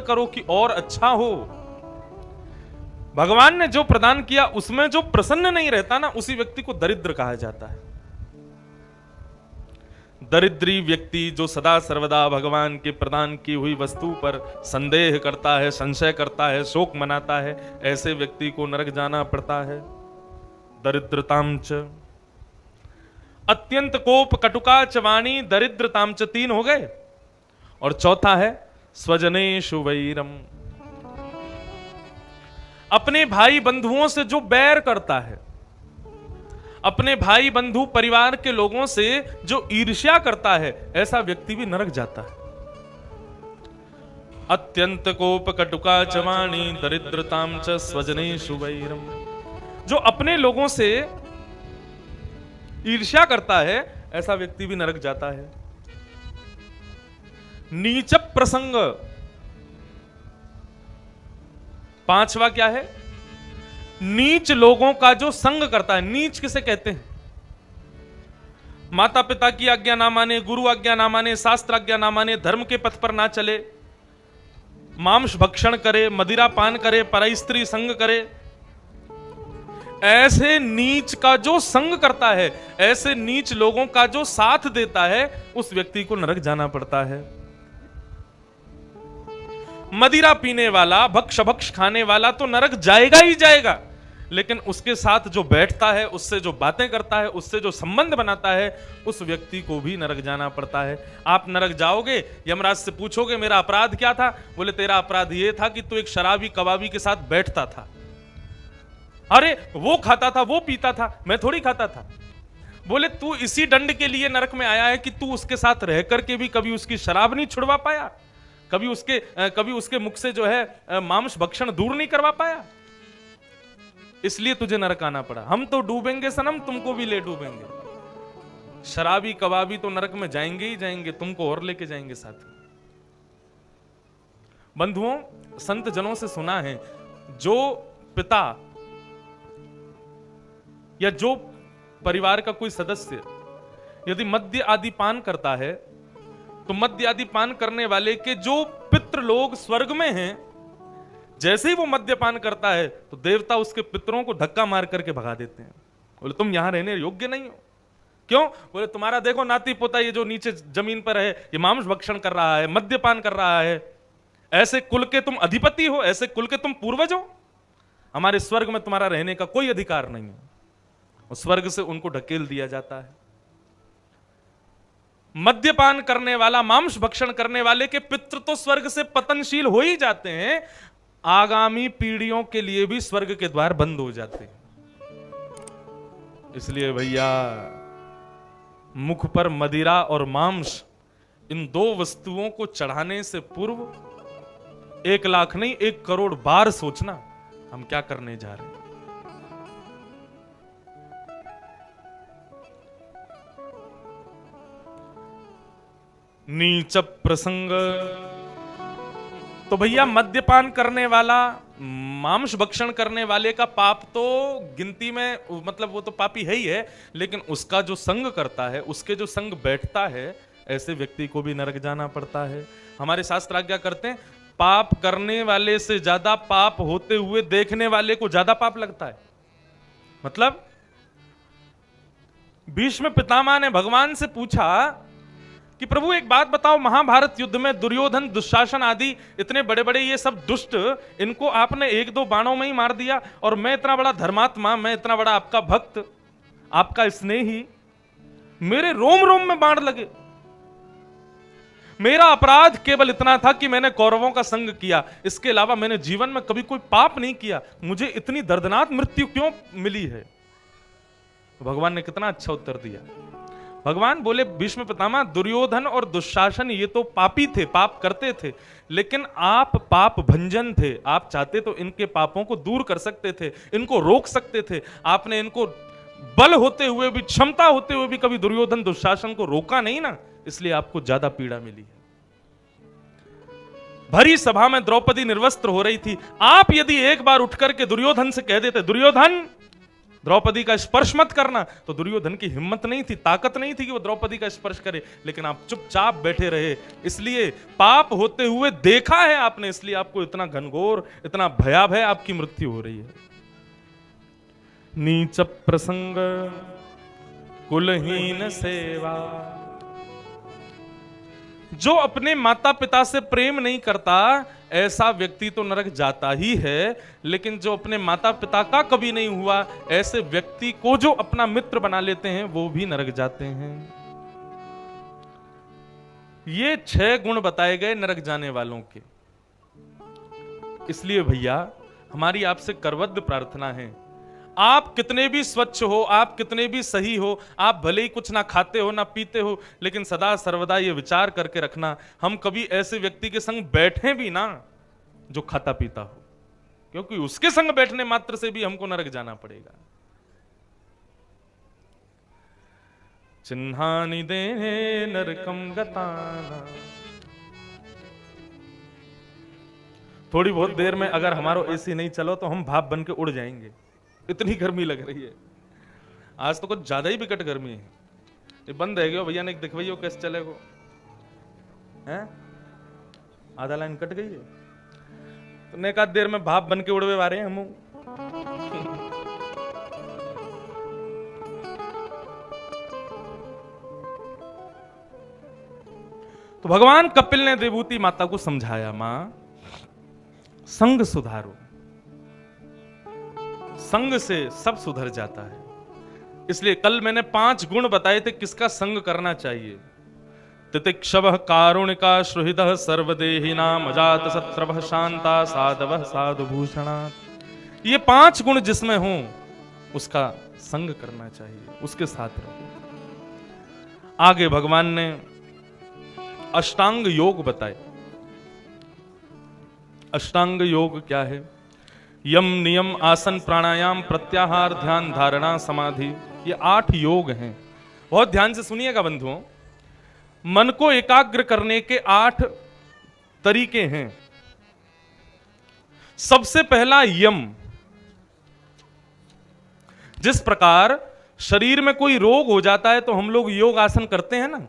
करो कि और अच्छा हो। भगवान ने जो प्रदान किया उसमें जो प्रसन्न नहीं रहता ना, उसी व्यक्ति को दरिद्र कहा जाता है। दरिद्री व्यक्ति जो सदा सर्वदा भगवान के प्रदान की हुई वस्तु पर संदेह करता है, संशय करता है, शोक मनाता है, ऐसे व्यक्ति को नरक जाना पड़ता है। दरिद्रतांच, अत्यंत कोप कटुका च वाणी, दरिद्रतांच, 3 हो गए। और चौथा है स्वजनेषु वैरम, अपने भाई बंधुओं से जो बैर करता है, अपने भाई बंधु परिवार के लोगों से जो ईर्ष्या करता है, ऐसा व्यक्ति भी नरक जाता है। अत्यंत कोप कटुका च वाणी, दरिद्रतां च स्वजनेषु वैरम, जो अपने लोगों से ईर्ष्या करता है, ऐसा व्यक्ति भी नरक जाता है। नीच प्रसंग, 5वां क्या है? नीच लोगों का जो संग करता है। नीच किसे कहते हैं? माता पिता की आज्ञा ना माने, गुरु आज्ञा ना माने, शास्त्र आज्ञा ना माने, धर्म के पथ पर ना चले, मांस भक्षण करे, मदिरा पान करे, पराई स्त्री संग करे, ऐसे नीच का जो संग करता है, ऐसे नीच लोगों का जो साथ देता है, उस व्यक्ति को नरक जाना पड़ता है। मदिरा पीने वाला, भक्ष भक्ष खाने वाला तो नरक जाएगा ही जाएगा, लेकिन उसके साथ जो बैठता है, उससे जो बातें करता है, उससे जो संबंध बनाता है, उस व्यक्ति को भी नरक जाना पड़ता है। आप नरक जाओगे, यमराज से पूछोगे मेरा अपराध क्या था? बोले तेरा अपराध यह था कि तू एक शराबी कबाबी के साथ बैठता था। अरे वो खाता था, वो पीता था, मैं थोड़ी खाता था। बोले तू इसी दंड के लिए नरक में आया है कि तू उसके साथ रह करके भी कभी उसकी शराब नहीं छुड़वा पाया, कभी उसके मुख से जो है मांस भक्षण दूर नहीं करवा पाया, इसलिए तुझे नरक आना पड़ा। हम तो डूबेंगे सनम, तुमको भी ले डूबेंगे। शराबी कबाबी तो नरक में जाएंगे ही जाएंगे, तुमको और लेके जाएंगे साथ में। बंधुओं, संत जनों से सुना है, जो पिता या जो परिवार का कोई सदस्य यदि मद्य आदि पान करता है, तो मद्य आदि पान करने वाले के जो पितृ लोग स्वर्ग में हैं, जैसे ही वो मद्यपान करता है तो देवता उसके पितरों को धक्का मार करके भगा देते हैं। बोले तुम यहां रहने योग्य नहीं हो। क्यों? बोले तुम्हारा देखो नाती पोता ये जो नीचे जमीन पर है, ये मांस भक्षण कर रहा है, मद्यपान कर रहा है, ऐसे कुल के तुम अधिपति हो, ऐसे कुल के तुम पूर्वज हो, हमारे स्वर्ग में तुम्हारा रहने का कोई अधिकार नहीं है। और स्वर्ग से उनको ढकेल दिया जाता है। मद्यपान करने वाला, मांस भक्षण करने वाले के पितृ तो स्वर्ग से पतनशील हो ही जाते हैं, आगामी पीढ़ियों के लिए भी स्वर्ग के द्वार बंद हो जाते हैं। इसलिए भैया, मुख पर मदिरा और मांस, इन 2 वस्तुओं को चढ़ाने से पूर्व 1 लाख नहीं 1 करोड़ बार सोचना हम क्या करने जा रहे हैं। नीच प्रसंग, तो भैया मद्यपान करने वाला, मांस भक्षण करने वाले का पाप तो गिनती में, मतलब वो तो पापी है ही है, लेकिन उसका जो संग करता है, उसके जो संग बैठता है, ऐसे व्यक्ति को भी नरक जाना पड़ता है। हमारे शास्त्र आज्ञा करते हैं, पाप करने वाले से ज्यादा पाप होते हुए देखने वाले को ज्यादा पाप लगता है। मतलब भीष्म पितामह ने भगवान से पूछा कि प्रभु एक बात बताओ, महाभारत युद्ध में दुर्योधन, दुशासन आदि इतने बड़े बड़े ये सब दुष्ट, इनको आपने 1-2 बाणों में ही मार दिया, और मैं इतना बड़ा धर्मात्मा, मैं इतना बड़ा आपका भक्त, आपका स्नेही, मेरे रोम रोम में बाण लगे। मेरा अपराध केवल इतना था कि मैंने कौरवों का संग किया, इसके अलावा मैंने जीवन में कभी कोई पाप नहीं किया, मुझे इतनी दर्दनाक मृत्यु क्यों मिली है? भगवान ने कितना अच्छा उत्तर दिया। भगवान बोले, भीष्म पितामह, दुर्योधन और दुशासन ये तो पापी थे, पाप करते थे, लेकिन आप पाप भंजन थे। आप चाहते तो इनके पापों को दूर कर सकते थे, इनको रोक सकते थे। आपने इनको बल होते हुए भी, क्षमता होते हुए भी कभी दुर्योधन दुशासन को रोका नहीं ना, इसलिए आपको ज्यादा पीड़ा मिली है। भरी सभा में द्रौपदी निर्वस्त्र हो रही थी, आप यदि एक बार उठ करके दुर्योधन से कह देते, दुर्योधन द्रौपदी का स्पर्श मत करना। तो दुर्योधन की हिम्मत नहीं थी, ताकत नहीं थी कि वो द्रौपदी का स्पर्श करे, लेकिन आप चुपचाप बैठे रहे। इसलिए पाप होते हुए देखा है आपने, इसलिए आपको इतना घनघोर, इतना भयावह आपकी मृत्यु हो रही है। नीच प्रसंग कुलहीन सेवा, जो अपने माता पिता से प्रेम नहीं करता ऐसा व्यक्ति तो नरक जाता ही है, लेकिन जो अपने माता पिता का कभी नहीं हुआ ऐसे व्यक्ति को जो अपना मित्र बना लेते हैं वो भी नरक जाते हैं। ये 6 गुण बताए गए नरक जाने वालों के। इसलिए भैया हमारी आपसे करबद्ध प्रार्थना है, आप कितने भी स्वच्छ हो, आप कितने भी सही हो, आप भले ही कुछ ना खाते हो ना पीते हो, लेकिन सदा सर्वदा ये विचार करके रखना, हम कभी ऐसे व्यक्ति के संग बैठे भी ना जो खाता पीता हो, क्योंकि उसके संग बैठने मात्र से भी हमको नरक जाना पड़ेगा। चिन्हानि देहे नरकम गताना। थोड़ी बहुत देर में अगर हमारा एसी नहीं चलो तो हम भाप बन के उड़ जाएंगे, इतनी गर्मी लग रही है। आज तो कुछ ज्यादा ही विकट गर्मी है। ये बंद है गया भैया ने दिखवाइयो कैसे चलेगो हैं, आधा लाइन कट गई है तो ने एकाध देर में भाप बन के उड़वे वारे हैं हम। तो भगवान कपिल ने देवहूति माता को समझाया, मां संग सुधारो, संग से सब सुधर जाता है। इसलिए कल मैंने 5 गुण बताए थे किसका संग करना चाहिए। तितिक्षवः कारुणिका सुहृदः सर्वदेहिनां अजात शत्रवः शांता साधवः साधुभूषणात्। ये 5 गुण जिसमें हो उसका संग करना चाहिए, उसके साथ रहो। आगे भगवान ने अष्टांग योग बताए। अष्टांग योग क्या है? यम नियम आसन प्राणायाम प्रत्याहार ध्यान धारणा समाधि, ये 8 योग हैं। बहुत ध्यान से सुनिएगा बंधुओं, मन को एकाग्र करने के 8 तरीके हैं। सबसे पहला यम। जिस प्रकार शरीर में कोई रोग हो जाता है तो हम लोग योग आसन करते हैं ना,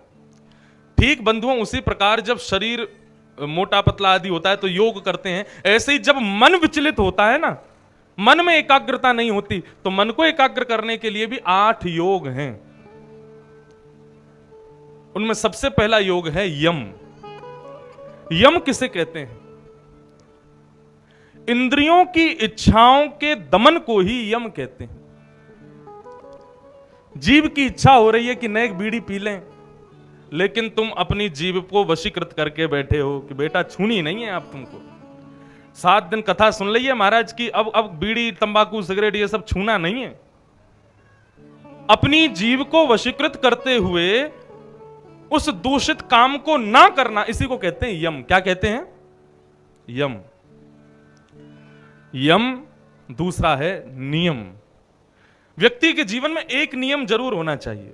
ठीक बंधुओं उसी प्रकार जब शरीर मोटा पतला आदि होता है तो योग करते हैं। ऐसे ही जब मन विचलित होता है ना, मन में एकाग्रता नहीं होती, तो मन को एकाग्र करने के लिए भी 8 योग हैं। उनमें सबसे पहला योग है यम। यम किसे कहते हैं? इंद्रियों की इच्छाओं के दमन को ही यम कहते हैं। जीभ की इच्छा हो रही है कि नए बीड़ी पी लें, लेकिन तुम अपनी जीभ को वशीकृत करके बैठे हो कि बेटा छूनी नहीं है। आप तुमको 7 दिन कथा सुन ली है महाराज की, अब बीड़ी तंबाकू सिगरेट ये सब छूना नहीं है। अपनी जीभ को वशीकृत करते हुए उस दूषित काम को ना करना, इसी को कहते हैं यम। क्या कहते हैं? यम। यम दूसरा है नियम। व्यक्ति के जीवन में एक नियम जरूर होना चाहिए।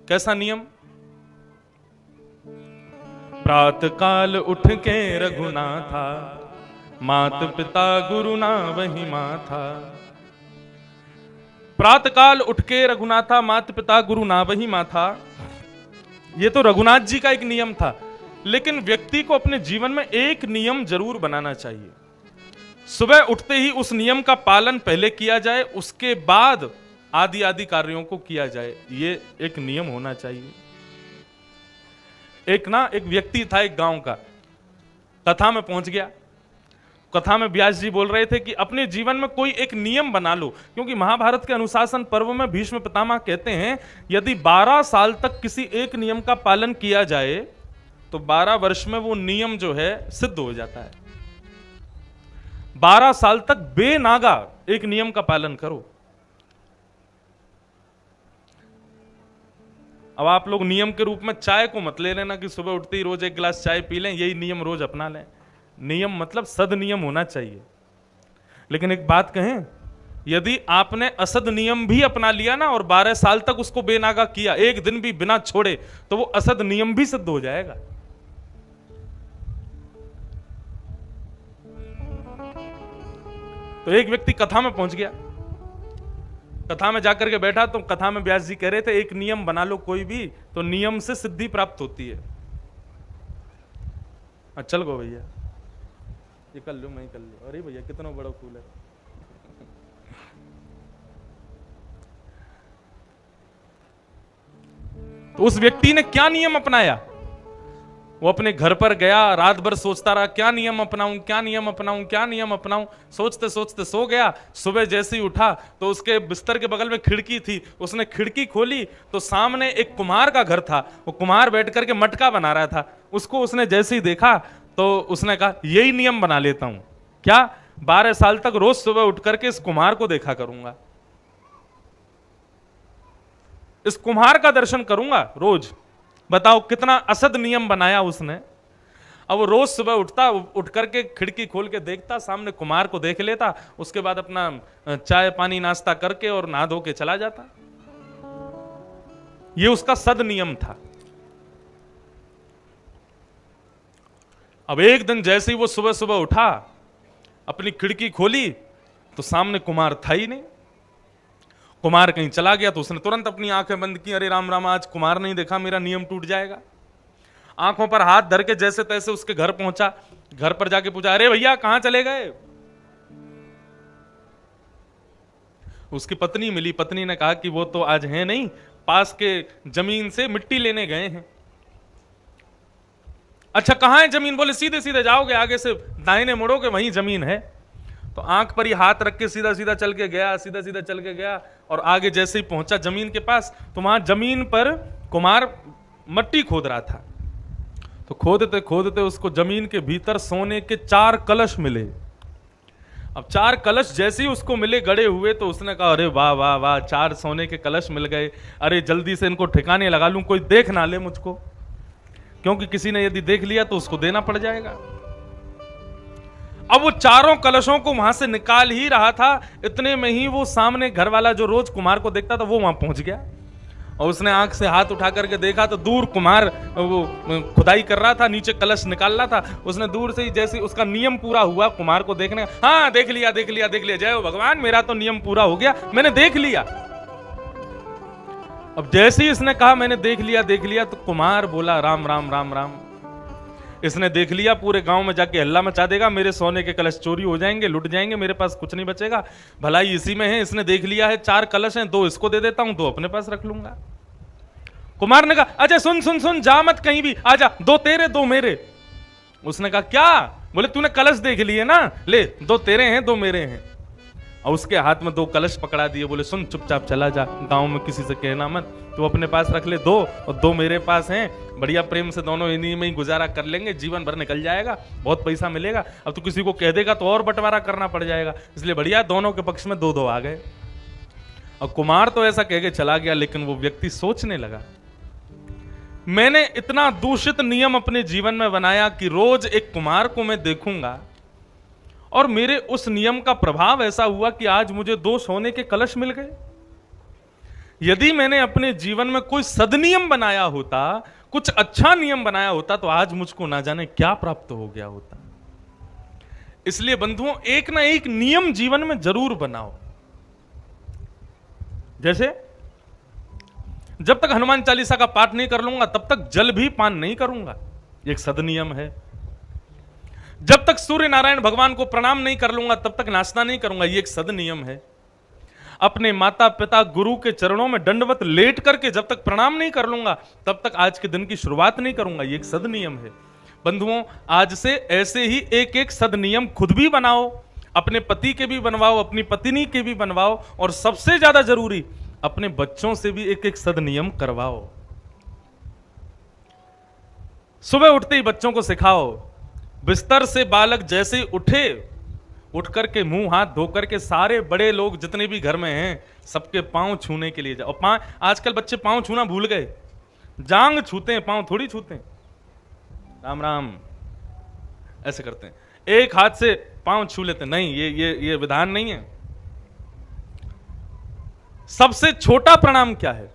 कैसा नियम? प्रातः काल उठ के रघुनाथा, मात पिता गुरु ना वही माथा। प्रातः काल उठ के रघुनाथा, मात पिता गुरु ना वही माथा। ये तो रघुनाथ जी का एक नियम था, लेकिन व्यक्ति को अपने जीवन में एक नियम जरूर बनाना चाहिए। सुबह उठते ही उस नियम का पालन पहले किया जाए, उसके बाद आदि आदि कार्यों को किया जाए। ये एक नियम होना चाहिए। एक व्यक्ति था एक गांव का, कथा में पहुंच गया। कथा में व्यास जी बोल रहे थे कि अपने जीवन में कोई एक नियम बना लो, क्योंकि महाभारत के अनुशासन पर्व में भीष्म पितामह कहते हैं यदि 12 साल तक किसी एक नियम का पालन किया जाए तो 12 वर्ष में वो नियम जो है सिद्ध हो जाता है। 12 साल तक बेनागा एक नियम का पालन करो। अब आप लोग नियम के रूप में चाय को मत ले लेना कि सुबह उठते ही रोज 1 गिलास चाय पी लें, यही नियम रोज अपना लें। नियम मतलब सद नियम होना चाहिए। लेकिन एक बात कहें, यदि आपने असद नियम भी अपना लिया ना और 12 साल तक उसको बेनागा किया, एक दिन भी बिना छोड़े, तो वो असद नियम भी सिद्ध हो जाएगा। तो एक व्यक्ति कथा में पहुंच गया, कथा में जाकर के बैठा तो कथा में व्यास जी कह रहे थे एक नियम बना लो कोई भी तो नियम से सिद्धि प्राप्त होती है। चल गो भैया, ये कर लो, मैं कर लो। अरे भैया कितना बड़ा फूल है। तो उस व्यक्ति ने क्या नियम अपनाया? वो अपने घर पर गया, रात भर सोचता रहा क्या नियम अपनाऊं, क्या नियम अपनाऊं, क्या नियम अपनाऊं। सोचते सोचते सो गया। सुबह जैसे ही उठा तो उसके बिस्तर के बगल में खिड़की थी, उसने खिड़की खोली तो सामने एक कुम्हार का घर था। वो कुम्हार बैठ करके मटका बना रहा था। उसको उसने जैसे ही देखा तो उसने कहा यही नियम बना लेता हूं। क्या? 12 साल तक रोज सुबह उठ करके इस कुम्हार को देखा करूंगा, इस कुम्हार का दर्शन करूंगा रोज। बताओ कितना असद नियम बनाया उसने। अब वो रोज सुबह उठ करके खिड़की खोल के देखता, सामने कुम्हार को देख लेता, उसके बाद अपना चाय पानी नाश्ता करके और नहा धो के चला जाता। ये उसका सद नियम था। अब एक दिन जैसे ही वो सुबह सुबह उठा, अपनी खिड़की खोली तो सामने कुम्हार था ही नहीं। कुम्हार कहीं चला गया तो उसने तुरंत अपनी आंखें बंद की। अरे राम राम, आज कुम्हार नहीं देखा, मेरा नियम टूट जाएगा। आंखों पर हाथ धर के जैसे तैसे उसके घर पहुंचा। घर पर जाके पूछा अरे भैया कहां चले गए? उसकी पत्नी मिली। पत्नी ने कहा कि वो तो आज है नहीं, पास के जमीन से मिट्टी लेने गए हैं। अच्छा कहां है जमीन? बोले सीधे सीधे जाओगे, आगे से दाहिने मुड़ोगे, वहीं जमीन है। तो आंख पर ही हाथ रख के सीधा सीधा चल के गया, सीधा सीधा चल के गया और आगे जैसे ही पहुंचा जमीन के पास तो वहां जमीन पर कुम्हार मट्टी खोद रहा था। तो खोदते खोदते उसको जमीन के भीतर सोने के 4 कलश मिले। अब 4 कलश जैसे ही उसको मिले गड़े हुए तो उसने कहा अरे वाह वाह वाह, 4 सोने के कलश मिल गए। अरे जल्दी से इनको ठिकाने लगा लूं, कोई देख ना ले मुझको, क्योंकि किसी ने यदि देख लिया तो उसको देना पड़ जाएगा। अब वो 4 कलशों को वहां से निकाल ही रहा था, इतने में ही वो सामने घर वाला जो रोज कुम्हार को देखता था वो वहां पहुंच गया। और उसने आंख से हाथ उठा करके देखा तो दूर कुम्हार वो खुदाई कर रहा था, नीचे कलश निकाल रहा था। उसने दूर से ही जैसे उसका नियम पूरा हुआ कुम्हार को देखने, हाँ देख लिया देख लिया देख लिया, जय हो भगवान, मेरा तो नियम पूरा हो गया, मैंने देख लिया। अब जैसे ही इसने कहा मैंने देख लिया तो कुम्हार बोला राम राम राम राम। इसने देख लिया, पूरे गांव में जाके हल्ला मचा देगा, मेरे सोने के कलश चोरी हो जाएंगे, लुट जाएंगे, मेरे पास कुछ नहीं बचेगा। भलाई इसी में है, इसने देख लिया है 4 कलश हैं, 2 इसको दे देता हूं, 2 अपने पास रख लूंगा। कुमार ने कहा अच्छा सुन सुन सुन, जा मत कहीं भी, आजा, 2 तेरे 2 मेरे। उसने कहा क्या? बोले तूने कलश देख लिए ना, ले 2 तेरे हैं 2 मेरे हैं। और उसके हाथ में 2 कलश पकड़ा दिए। बोले सुन चुपचाप चला जा, गांव में किसी से कहना मत, तू अपने पास रख ले 2 और 2 मेरे पास हैं, बढ़िया प्रेम से दोनों इन्हीं में ही गुजारा कर लेंगे, जीवन भर निकल जाएगा, बहुत पैसा मिलेगा। अब तू किसी को कह देगा तो और बंटवारा करना पड़ जाएगा, इसलिए बढ़िया दोनों के पक्ष में 2-2 आ गए। और कुमार तो ऐसा कह के चला गया, लेकिन वो व्यक्ति सोचने लगा मैंने इतना दूषित नियम अपने जीवन में बनाया कि रोज एक कुमार को मैं देखूंगा और मेरे उस नियम का प्रभाव ऐसा हुआ कि आज मुझे 2 सोने के कलश मिल गए। यदि मैंने अपने जीवन में कोई सदनियम बनाया होता, कुछ अच्छा नियम बनाया होता, तो आज मुझको ना जाने क्या प्राप्त हो गया होता। इसलिए बंधुओं, एक ना एक नियम जीवन में जरूर बनाओ। जैसे जब तक हनुमान चालीसा का पाठ नहीं कर लूंगा तब तक जल भी पान नहीं करूंगा, एक सदनियम है। जब तक सूर्य नारायण भगवान को प्रणाम नहीं कर लूंगा तब तक नाश्ता नहीं करूंगा, ये एक सद नियम है। अपने माता पिता गुरु के चरणों में दंडवत लेट करके जब तक प्रणाम नहीं कर लूंगा तब तक आज के दिन की शुरुआत नहीं करूंगा, ये एक सद नियम है। बंधुओं, आज से ऐसे ही एक एक सद नियम खुद भी बनाओ, अपने पति के भी बनवाओ, अपनी पत्नी के भी बनवाओ, और सबसे ज्यादा जरूरी अपने बच्चों से भी एक एक सद नियम करवाओ। सुबह उठते ही बच्चों को सिखाओ, बिस्तर से बालक जैसे ही उठे, उठ करके मुंह हाथ धो करके सारे बड़े लोग जितने भी घर में हैं सबके पांव छूने के लिए जाओ। पांव, आजकल बच्चे पांव छूना भूल गए, जांग छूते हैं, पांव थोड़ी छूते हैं। राम राम ऐसे करते हैं, एक हाथ से पांव छू लेते हैं, नहीं, ये विधान नहीं है। सबसे छोटा प्रणाम क्या है?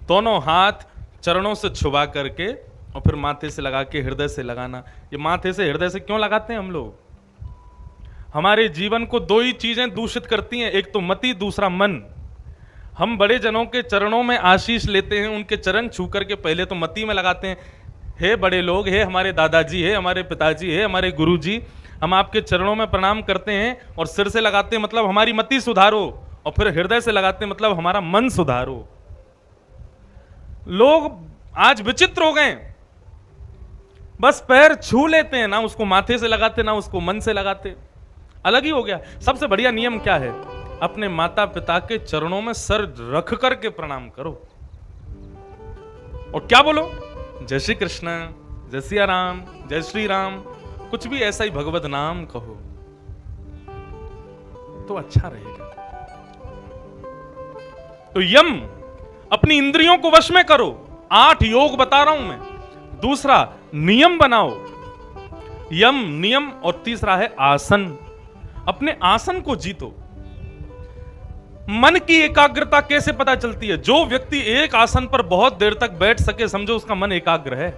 दोनों हाथ चरणों से छुपा करके और फिर माथे से लगा के हृदय से लगाना। ये माथे से हृदय से क्यों लगाते हैं हम लोग? हमारे जीवन को 2 ही चीजें दूषित करती हैं, एक तो मति, दूसरा मन। हम बड़े जनों के चरणों में आशीष लेते हैं, उनके चरण छू करके पहले तो मति में लगाते हैं, हे बड़े लोग, हे हमारे दादाजी, हे हमारे पिताजी, हे हमारे गुरुजी, हम आपके चरणों में प्रणाम करते हैं। और सिर से लगाते हैं मतलब हमारी मति सुधारो, और फिर हृदय से लगाते हैं मतलब हमारा मन सुधारो। लोग आज विचित्र हो गए, बस पैर छू लेते हैं, ना उसको माथे से लगाते ना उसको मन से लगाते, अलग ही हो गया। सबसे बढ़िया नियम क्या है? अपने माता पिता के चरणों में सर रख करके प्रणाम करो और क्या बोलो? जय श्री कृष्ण, जय सिया राम, जय श्री राम, कुछ भी ऐसा ही भगवत नाम कहो तो अच्छा रहेगा। तो यम, अपनी इंद्रियों को वश में करो। 8 योग बता रहा हूं मैं। दूसरा, नियम बनाओ, यम नियम। और तीसरा है आसन, अपने आसन को जीतो। मन की एकाग्रता कैसे पता चलती है? जो व्यक्ति एक आसन पर बहुत देर तक बैठ सके, समझो उसका मन एकाग्र है।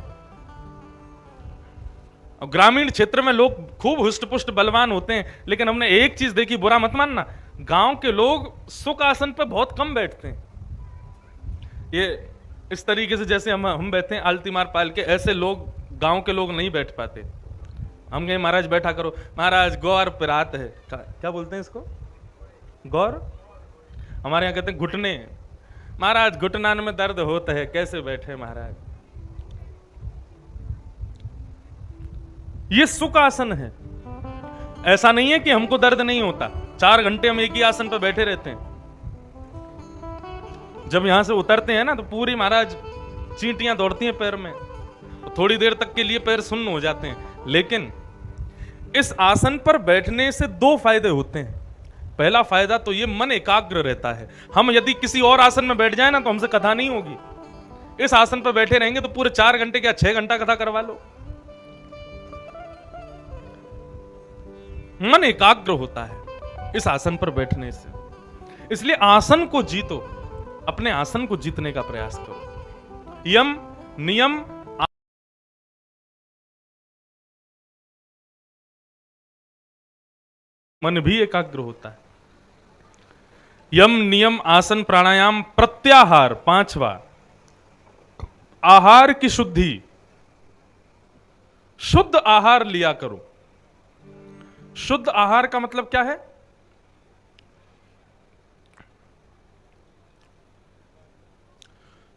और ग्रामीण क्षेत्र में लोग खूब हुष्ट-पुष्ट बलवान होते हैं, लेकिन हमने एक चीज देखी, बुरा मत मानना, गांव के लोग सुख आसन पर बहुत कम बैठते हैं। ये इस तरीके से जैसे हम बैठे हैं आलती मार पाल के, ऐसे लोग गांव के लोग नहीं बैठ पाते। हम कहें महाराज बैठा करो, महाराज गौर पिरात है, क्या बोलते हैं इसको? गौर? हमारे यहां कहते हैं घुटने। महाराज घुटनान में दर्द होता है, कैसे बैठे महाराज? ये सुख आसन है। ऐसा नहीं है कि हमको दर्द नहीं होता, 4 घंटे हम एक ही आसन पर बैठे रहते हैं। जब यहां से उतरते हैं ना तो पूरी महाराज चींटियां दौड़ती हैं पैर में, तो थोड़ी देर तक के लिए पैर सुन्न हो जाते हैं। लेकिन इस आसन पर बैठने से 2 फायदे होते हैं। पहला फायदा तो ये, मन एकाग्र रहता है। हम यदि किसी और आसन में बैठ जाए ना तो हमसे कथा नहीं होगी। इस आसन पर बैठे रहेंगे तो पूरे 4 घंटे क्या 6 घंटा कथा करवा लो। मन एकाग्र होता है इस आसन पर बैठने से। इसलिए आसन को जीतो, अपने आसन को जीतने का प्रयास करो। यम नियम, मन भी एकाग्र होता है। यम नियम, आसन, प्राणायाम, प्रत्याहार। 5वां, आहार की शुद्धि। शुद्ध आहार लिया करो। शुद्ध आहार का मतलब क्या है?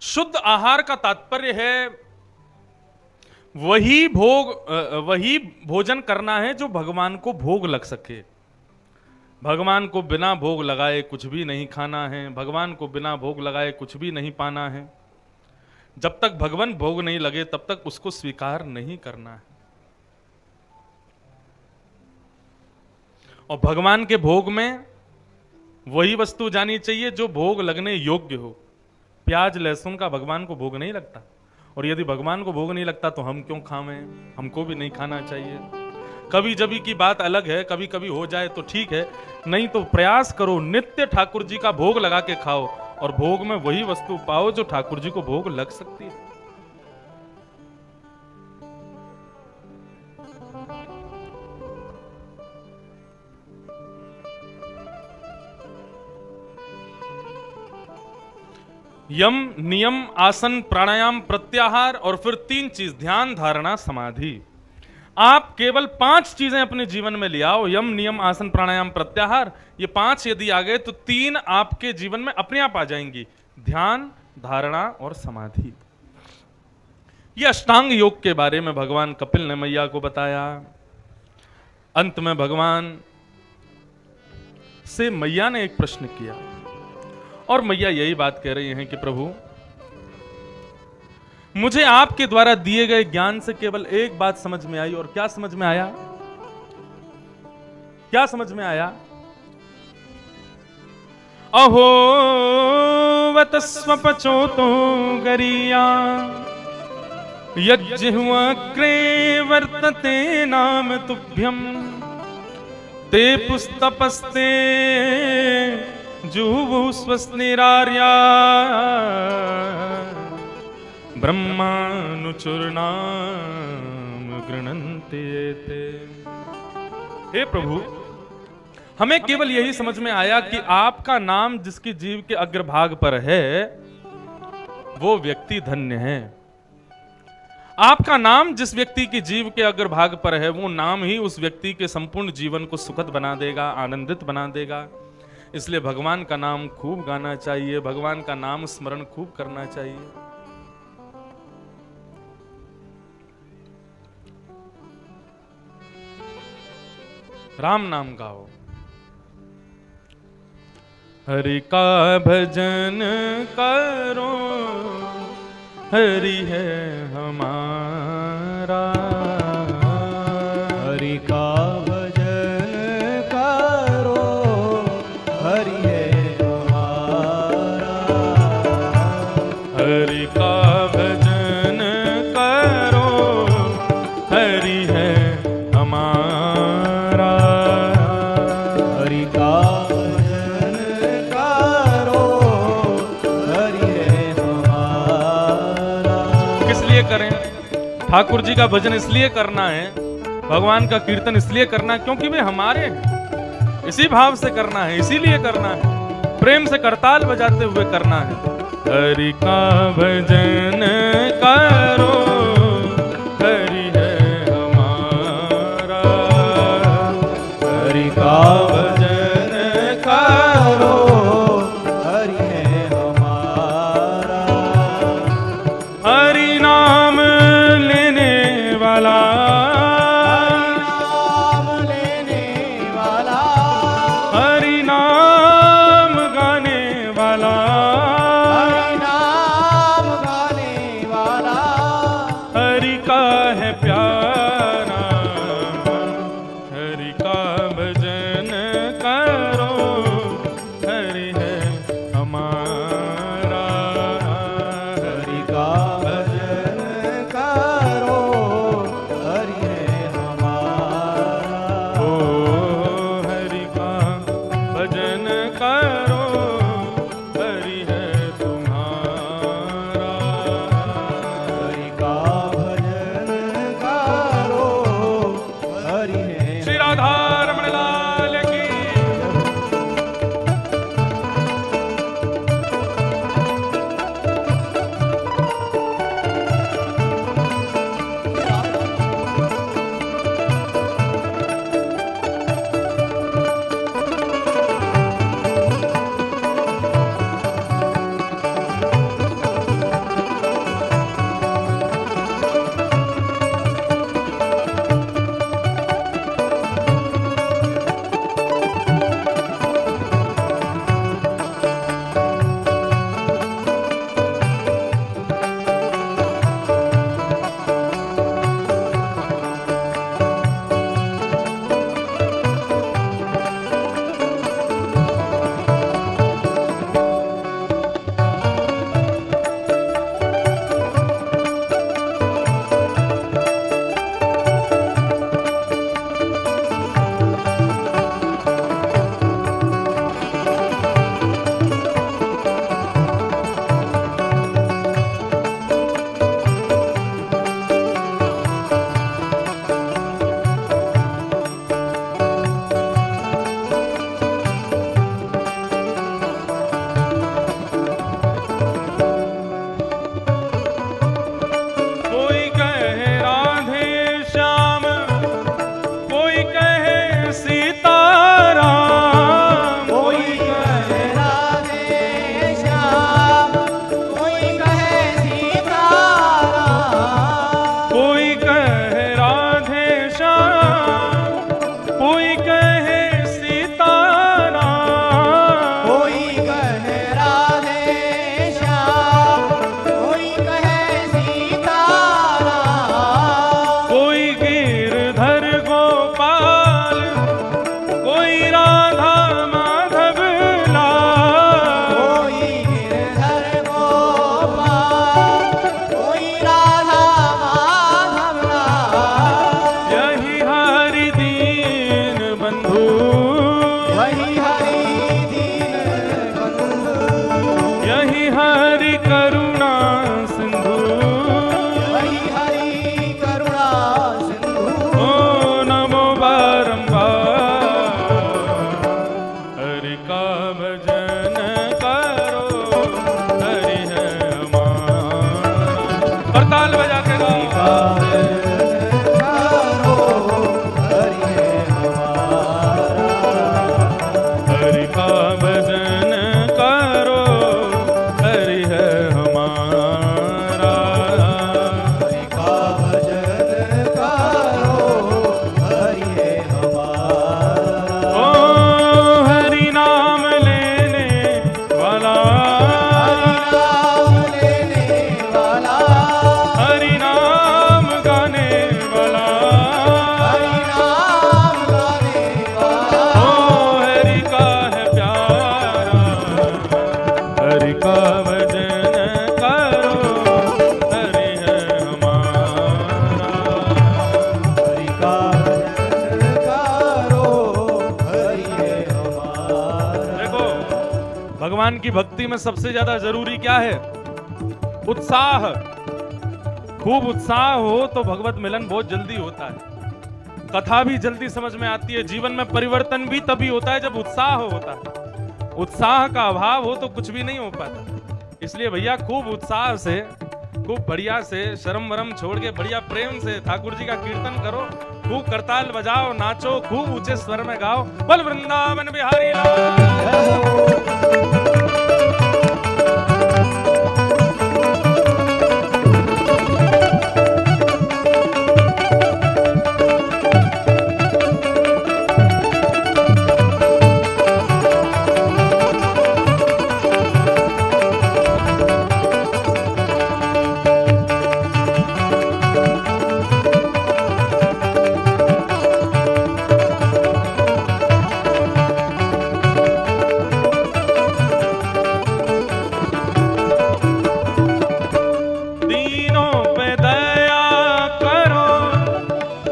शुद्ध आहार का तात्पर्य है वही भोजन करना है जो भगवान को भोग लग सके। भगवान को बिना भोग लगाए कुछ भी नहीं खाना है, भगवान को बिना भोग लगाए कुछ भी नहीं पाना है। जब तक भगवान भोग नहीं लगे तब तक उसको स्वीकार नहीं करना है। और भगवान के भोग में वही वस्तु जानी चाहिए जो भोग लगने योग्य हो। प्याज लहसुन का भगवान को भोग नहीं लगता, और यदि भगवान को भोग नहीं लगता तो हम क्यों खावें? हमको भी नहीं खाना चाहिए। कभी जभी की बात अलग है, कभी कभी हो जाए तो ठीक है, नहीं तो प्रयास करो नित्य ठाकुर जी का भोग लगा के खाओ, और भोग में वही वस्तु पाओ जो ठाकुर जी को भोग लग सकती है। यम नियम, आसन, प्राणायाम, प्रत्याहार, और फिर 3 चीज, ध्यान, धारणा, समाधि। आप केवल 5 चीजें अपने जीवन में ले आओ। यम नियम, आसन, प्राणायाम, प्रत्याहार, ये 5 यदि आ गए तो 3 आपके जीवन में अपने आप आ जाएंगी, ध्यान, धारणा और समाधि। ये अष्टांग योग के बारे में भगवान कपिल ने मैया को बताया। अंत में भगवान से मैया ने एक प्रश्न किया, और मैया यही बात कह रही हैं कि प्रभु, मुझे आपके द्वारा दिए गए ज्ञान से केवल एक बात समझ में आई। और क्या समझ में आया? क्या समझ में आया? अहो वत स्वपचोतो गरिया यज्जिह्वाग्रे वर्तते नाम तुभ्यम ते पुस्तपस्ते जुवुस्वस्निरार्या ब्रह्मानुचूर्णाम गृह्णन्ते ते। हे प्रभु, हमें केवल यही समझ में आया कि आपका नाम जिसकी जीव के अग्रभाग पर है वो व्यक्ति धन्य है। आपका नाम जिस व्यक्ति की जीव के अग्रभाग पर है वो नाम ही उस व्यक्ति के संपूर्ण जीवन को सुखद बना देगा, आनंदित बना देगा। इसलिए भगवान का नाम खूब गाना चाहिए, भगवान का नाम स्मरण खूब करना चाहिए। राम नाम गाओ। हरि का भजन करो, हरि है हमारा। हरि का भजन करो, हरि है हमारा। हरि का भजन करो, हरि है हमारा। हरि का भजन करो, हरि है हमारा। किस लिए करें? ठाकुर जी का भजन इसलिए करना है, भगवान का कीर्तन इसलिए करना है क्योंकि वे हमारे हैं। इसी भाव से करना है, इसीलिए करना है, प्रेम से करताल बजाते हुए करना है। हरि का भजन करो, हरि है हमारा। हरि का भजन करो, हरि है हमारा। हरि नाम लेने वाला, नाम लेने वाला, हरि नाम गाने वाला, हरि नाम गाने वाला। हरि का है प्यारा। हरि का भजन करो, हरि है हमारा। हरि का भजन करो, हरि है हमारा। ओ हरि का भजन करो, हरि है तुम्हारा। हरि का भजन करो, हरि है। श्री राधा रमण लाल की। भगवान की भक्ति में सबसे ज्यादा जरूरी क्या है? उत्साह। खूब उत्साह हो तो भगवत मिलन बहुत जल्दी होता है, कथा भी जल्दी समझ में आती है, जीवन में परिवर्तन भी तभी होता है जब उत्साह होता है। उत्साह का अभाव हो तो कुछ भी नहीं हो पाता। इसलिए भैया खूब उत्साह से, खूब बढ़िया से, शर्म वरम छोड़ के बढ़िया प्रेम से ठाकुर जी का कीर्तन करो, खूब करताल बजाओ, नाचो, खूब ऊंचे स्वर में गाओ, बोल वृंदावन बिहारी लाल।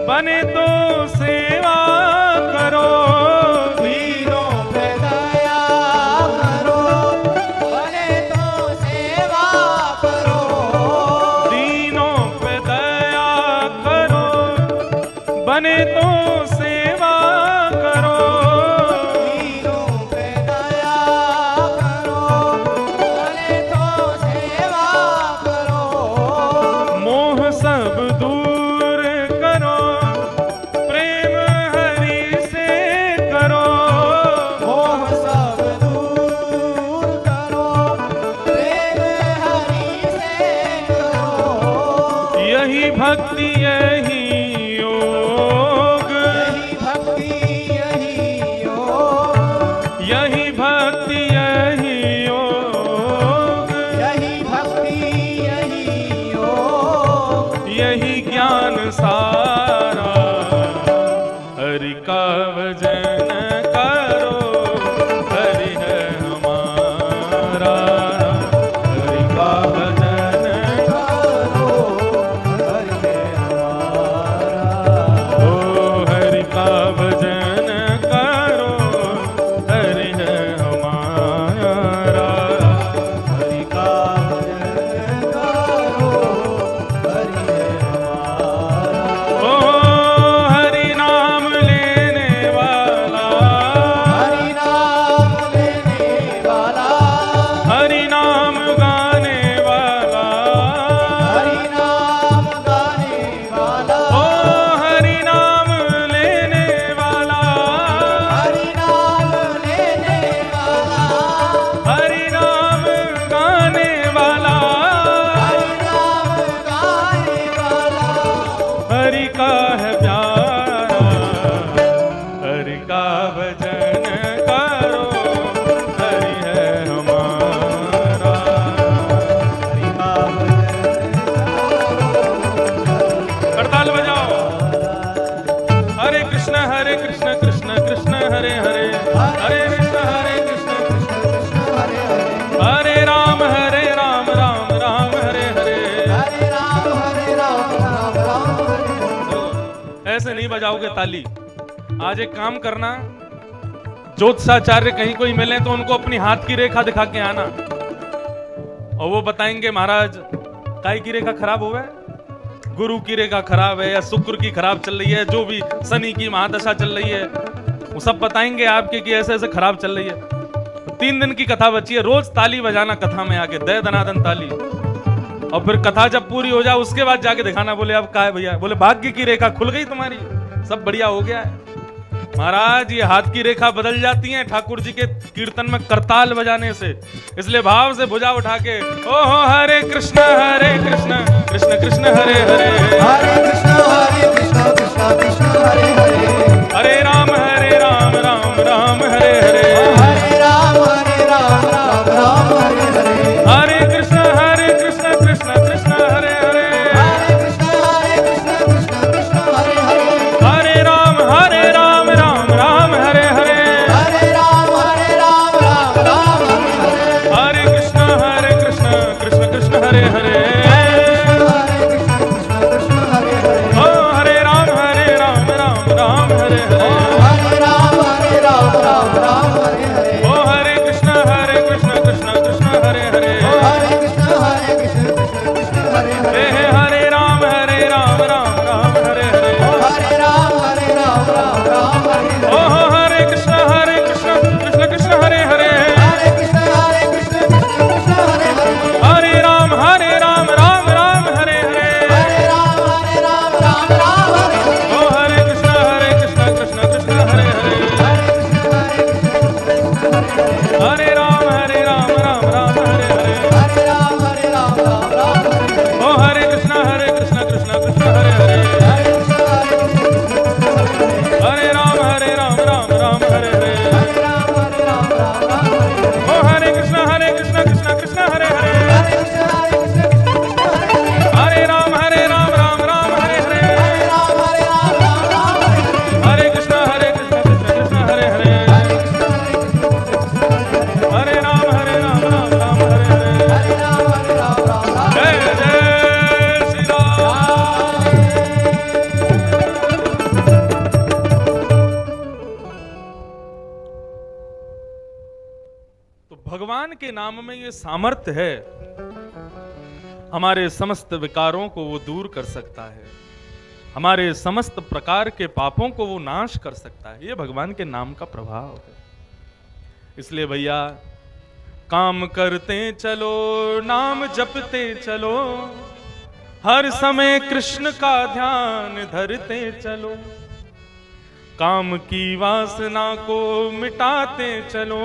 बने तो सेवा करो, दीनों पे दया करो, बने तो सेवा करो, मोह सब दूर करो, प्रेम हरि से करो, मोह सब दूर करो, प्रेम हरि से करो, यही भक्ति यही यही भक्ति यही योग, यही भक्ति यही योग, यही ज्ञान सारा। हरि का भजन करो, हरि है हमारा, हरि का भजन करो, हरि है हमारा, ओ हरि का भजन ऐसे नहीं बजाओगे ताली। आज एक काम करना, ज्योतिषाचार्य कहीं कोई मिले तो उनको अपनी हाथ की रेखा दिखा के आना और वो बताएंगे महाराज काय की रेखा खराब हुआ है, गुरु की रेखा खराब है या शुक्र की खराब चल रही है, जो भी शनि की महादशा चल रही है वो सब बताएंगे आपके कि ऐसे ऐसे खराब चल रही है। तो 3 दिन की कथा बची है, रोज ताली बजाना कथा में आके, दे दनादन ताली, और फिर कथा जब पूरी हो जाए उसके बाद जाके दिखाना, बोले अब क्या है भैया, बोले भाग्य की रेखा खुल गई तुम्हारी, सब बढ़िया हो गया है। महाराज ये हाथ की रेखा बदल जाती है ठाकुर जी के कीर्तन में करताल बजाने से, इसलिए भाव से भुजा उठा के ओहो हरे कृष्ण कृष्ण कृष्ण हरे हरे, हरे कृष्ण कृष्ण कृष्ण हरे हरे, हरे राम राम राम हरे हरे, हरे राम राम राम हरे हरे, हरे कृष्ण कृष्ण कृष्ण हरे हरे, हरे कृष्ण कृष्ण हरे हरे, हरे राम राम राम हरे हरे, हरे राम राम राम हरे हरे, हरे कृष्ण कृष्ण कृष्ण हरे हरे, हरे कृष्ण कृष्ण हरे हरे, ओ हरे राम राम राम हरे भगवान के नाम में ये सामर्थ्य है, हमारे समस्त विकारों को वो दूर कर सकता है, हमारे समस्त प्रकार के पापों को वो नाश कर सकता है। ये भगवान के नाम का प्रभाव है। इसलिए भैया, काम करते चलो, नाम जपते चलो, हर समय कृष्ण का ध्यान धरते चलो, काम की वासना को मिटाते चलो,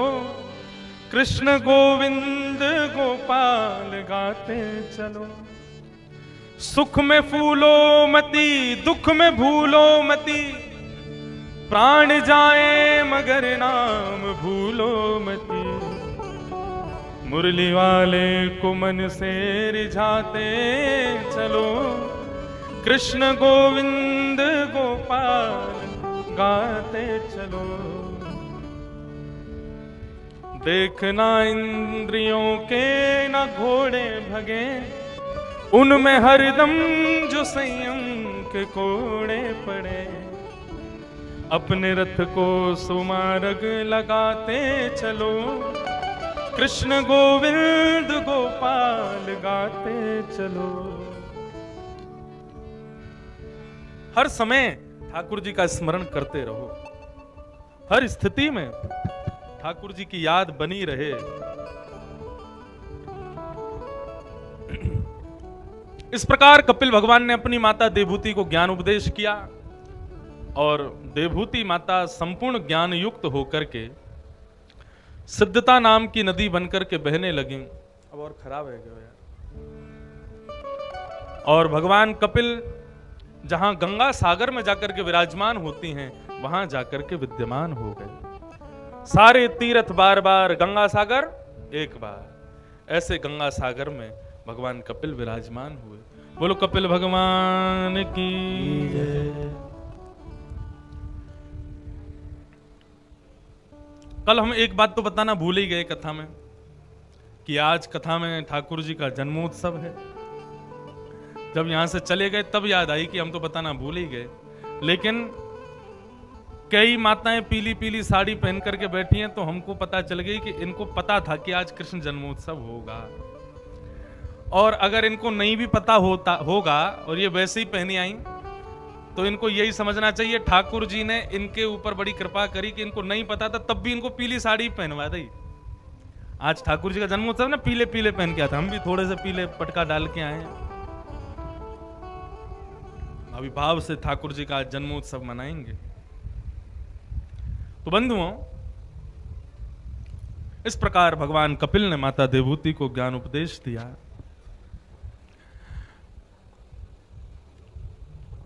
कृष्ण गोविंद गोपाल गाते चलो। सुख में फूलो मती, दुख में भूलो मती, प्राण जाए मगर नाम भूलो मती, मुरली वाले को मन से रिझाते चलो, कृष्ण गोविंद गोपाल गाते चलो। देखना इंद्रियों के न घोड़े भगे, उनमें हरदम जो संयम के कोड़े पड़े, अपने रथ को सुमार्ग लगाते चलो, कृष्ण गोविंद गोपाल गाते चलो। हर समय ठाकुर जी का स्मरण करते रहो, हर स्थिति में ठाकुर जी की याद बनी रहे। इस प्रकार कपिल भगवान ने अपनी माता देवहूति को ज्ञान उपदेश किया और देवहूति माता संपूर्ण ज्ञान युक्त होकर के सिद्धता नाम की नदी बनकर के बहने लगी। अब और खराब है क्या यार। और भगवान कपिल जहां गंगा सागर में जाकर के विराजमान होती हैं, वहां जाकर के विद्यमान हो गए। सारे तीर्थ बार बार, गंगा सागर एक बार, ऐसे गंगा सागर में भगवान कपिल विराजमान हुए। बोलो कपिल भगवान की जय। कल हम एक बात तो बताना भूल ही गए कथा में, कि आज कथा में ठाकुर जी का जन्मोत्सव है। जब यहां से चले गए तब याद आई कि हम तो बताना भूल ही गए। लेकिन कई माताएं पीली पीली साड़ी पहन करके बैठी हैं, तो हमको पता चल गई कि इनको पता था कि आज कृष्ण जन्मोत्सव होगा। और अगर इनको नहीं भी पता होगा और ये वैसे ही पहनी आई, तो इनको यही समझना चाहिए ठाकुर जी ने इनके ऊपर बड़ी कृपा करी कि इनको नहीं पता था तब भी इनको पीली साड़ी पहनवा दी। आज ठाकुर जी का जन्मोत्सव ना, पीले पीले पहन के आया था, हम भी थोड़े से पीले पटका डाल के आए हैं। अभी भाव से ठाकुर जी का जन्मोत्सव मनाएंगे। तो बंधुओं, इस प्रकार भगवान कपिल ने माता देवहूति को ज्ञान उपदेश दिया।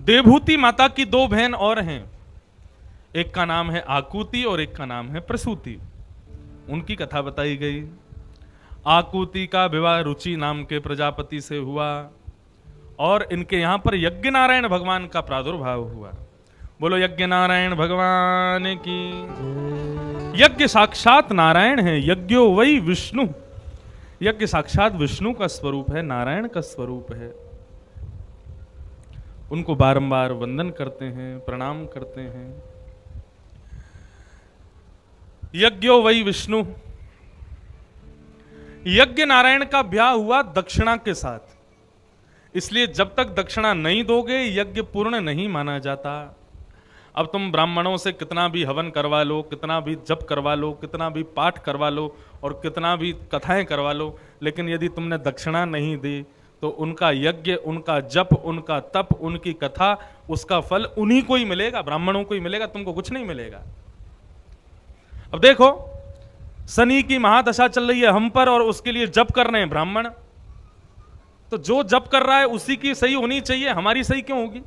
देवहूति माता की दो बहन और हैं, एक का नाम है आकुति और एक का नाम है प्रसूति। उनकी कथा बताई गई। आकुति का विवाह रुचि नाम के प्रजापति से हुआ और इनके यहां पर यज्ञ नारायण भगवान का प्रादुर्भाव हुआ। बोलो यज्ञ नारायण भगवान की। यज्ञ साक्षात नारायण है, यज्ञो वही विष्णु। यज्ञ साक्षात विष्णु का स्वरूप है, नारायण का स्वरूप है। उनको बारंबार वंदन करते हैं, प्रणाम करते हैं। यज्ञो वही विष्णु। यज्ञ नारायण का ब्याह हुआ दक्षिणा के साथ, इसलिए जब तक दक्षिणा नहीं दोगे यज्ञ पूर्ण नहीं माना जाता। अब तुम ब्राह्मणों से कितना भी हवन करवा लो, कितना भी जप करवा लो, कितना भी पाठ करवा लो और कितना भी कथाएं करवा लो, लेकिन यदि तुमने दक्षिणा नहीं दी तो उनका यज्ञ, उनका जप, उनका तप, उनकी कथा, उसका फल उन्हीं को ही मिलेगा, ब्राह्मणों को ही मिलेगा, तुमको कुछ नहीं मिलेगा। अब देखो, शनि की महादशा चल रही है हम पर और उसके लिए जप कर रहे हैं ब्राह्मण, तो जो जप कर रहा है उसी की सही होनी चाहिए, हमारी सही क्यों होगी?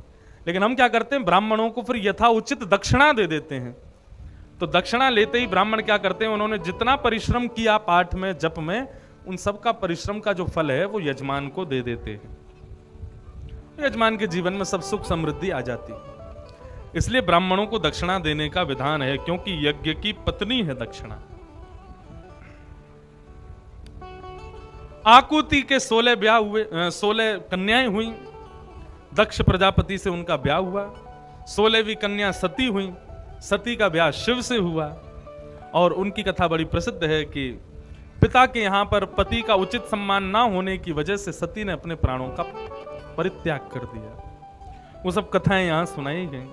लेकिन हम क्या करते हैं, ब्राह्मणों को फिर यथा उचित दक्षिणा दे देते हैं। तो दक्षिणा लेते ही ब्राह्मण क्या करते हैं, उन्होंने जितना परिश्रम किया पाठ में, जप में, उन सब का परिश्रम का जो फल है वो यजमान को दे देते हैं। यजमान के जीवन में सब सुख समृद्धि आ जाती है। इसलिए ब्राह्मणों को दक्षिणा देने का विधान है, क्योंकि यज्ञ की पत्नी है दक्षिणा। आकुति के 16 ब्याह हुए, 16 कन्याएं हुई। दक्ष प्रजापति से उनका ब्याह हुआ। 16वीं कन्या सती हुई। सती का ब्याह शिव से हुआ और उनकी कथा बड़ी प्रसिद्ध है कि पिता के यहां पर पति का उचित सम्मान ना होने की वजह से सती ने अपने प्राणों का परित्याग कर दिया। वो सब कथाएं यहां सुनाई गई।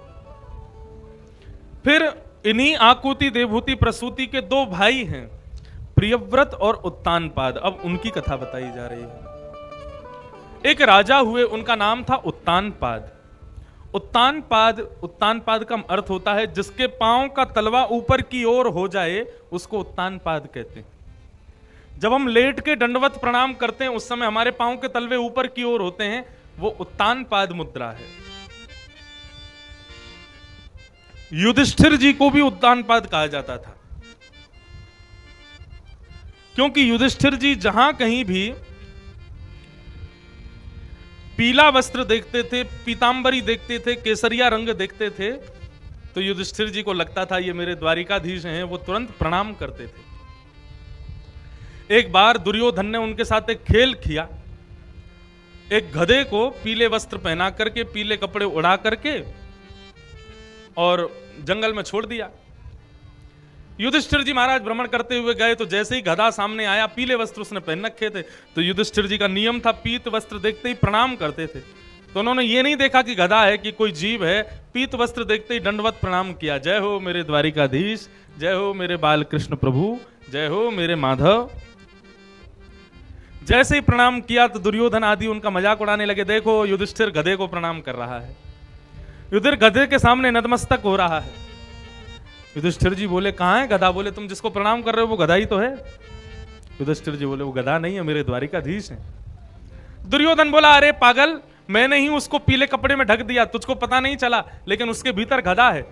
फिर इन्हीं आकुति देवहूति प्रसूति के दो भाई हैं, प्रियव्रत और उत्तानपाद। अब उनकी कथा बताई जा रही है। एक राजा हुए, उनका नाम था उत्तानपाद। उत्तानपाद का अर्थ होता है जिसके पांव का तलवा ऊपर की ओर हो जाए, उसको उत्तानपाद कहते हैं। जब हम लेट के दंडवत प्रणाम करते हैं उस समय हमारे पांव के तलवे ऊपर की ओर होते हैं, वो उत्तानपाद मुद्रा है। युधिष्ठिर जी को भी उत्तानपाद कहा जाता था, क्योंकि युधिष्ठिर जी जहां कहीं भी पीला वस्त्र देखते थे, पीतांबरी देखते थे, केसरिया रंग देखते थे, तो युधिष्ठिर जी को लगता था ये मेरे द्वारिकाधीश हैं। वो तुरंत प्रणाम करते थे। एक बार दुर्योधन ने उनके साथ एक खेल किया। एक गधे को पीले वस्त्र पहना करके, पीले कपड़े उड़ा करके और जंगल में छोड़ दिया। युधिष्ठिर जी महाराज भ्रमण करते हुए गए तो जैसे ही गधा सामने आया, पीले वस्त्र उसने पहन रखे थे, तो युधिष्ठिर जी का नियम था पीत वस्त्र देखते ही प्रणाम करते थे। तो उन्होंने ये नहीं देखा कि गधा है कि कोई जीव है, पीत वस्त्र देखते ही दंडवत प्रणाम किया। जय हो मेरे द्वारिकाधीश, जय हो मेरे बाल कृष्ण प्रभु, जय हो मेरे माधव। जैसे ही प्रणाम किया तो दुर्योधन आदि उनका मजाक उड़ाने लगे। देखो युधिष्ठिर गधे को प्रणाम कर रहा है, युधिष्ठिर गधे के सामने नतमस्तक हो रहा है। युधिष्ठिर जी बोले कहां है गधा? बोले तुम जिसको प्रणाम कर रहे हो वो गधा ही तो है। युधिष्ठिर जी बोले वो गधा नहीं है, मेरे द्वारिकाधीश है। दुर्योधन बोला अरे पागल, मैंने ही उसको पीले कपड़े में ढक दिया, तुझको पता नहीं चला, लेकिन उसके भीतर गधा है।